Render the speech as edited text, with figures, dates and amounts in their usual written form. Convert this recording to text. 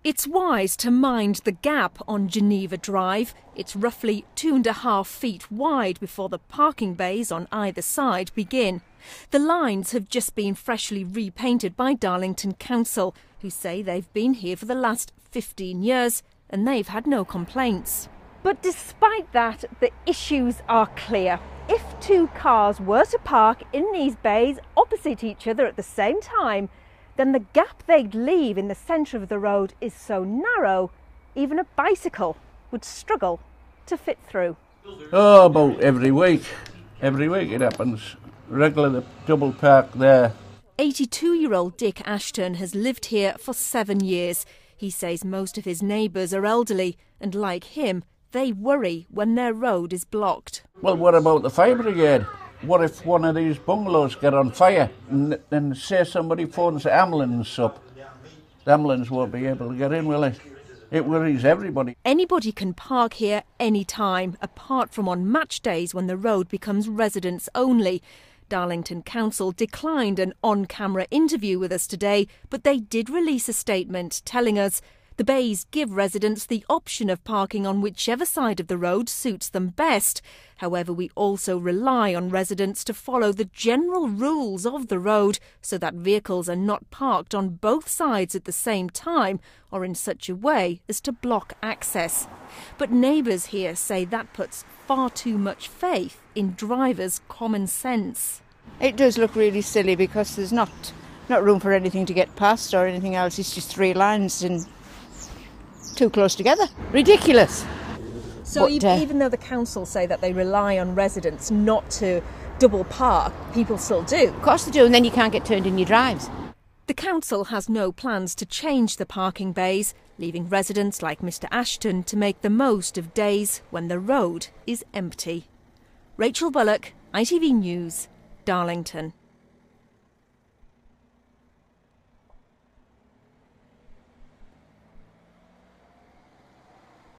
It's wise to mind the gap on Geneva Drive. It's roughly 2.5 feet wide before the parking bays on either side begin. The lines have just been freshly repainted by Darlington Council, who say they've been here for the last 15 years and they've had no complaints. But despite that, the issues are clear. If two cars were to park in these bays opposite each other at the same time, then the gap they'd leave in the centre of the road is so narrow, even a bicycle would struggle to fit through. Oh, about every week. Every week it happens. Regular double park there. 82-year-old Dick Ashton has lived here for 7 years. He says most of his neighbours are elderly and, like him, they worry when their road is blocked. Well, what about the fire brigade? What if one of these bungalows get on fire and say somebody phones the ambulance up? The ambulance won't be able to get in, will it? It worries everybody. Anybody can park here any time, apart from on match days when the road becomes residents only. Darlington Council declined an on-camera interview with us today, but they did release a statement telling us the bays give residents the option of parking on whichever side of the road suits them best. However, we also rely on residents to follow the general rules of the road so that vehicles are not parked on both sides at the same time or in such a way as to block access. But neighbours here say that puts far too much faith in drivers' common sense. It does look really silly because there's not room for anything to get past or anything else. It's just 3 lines and too close together. Ridiculous. So even though the council say that they rely on residents not to double park, people still do? Of course they do, and then you can't get turned in your drives. The council has no plans to change the parking bays, leaving residents like Mr Ashton to make the most of days when the road is empty. Rachel Bullock, ITV News, Darlington.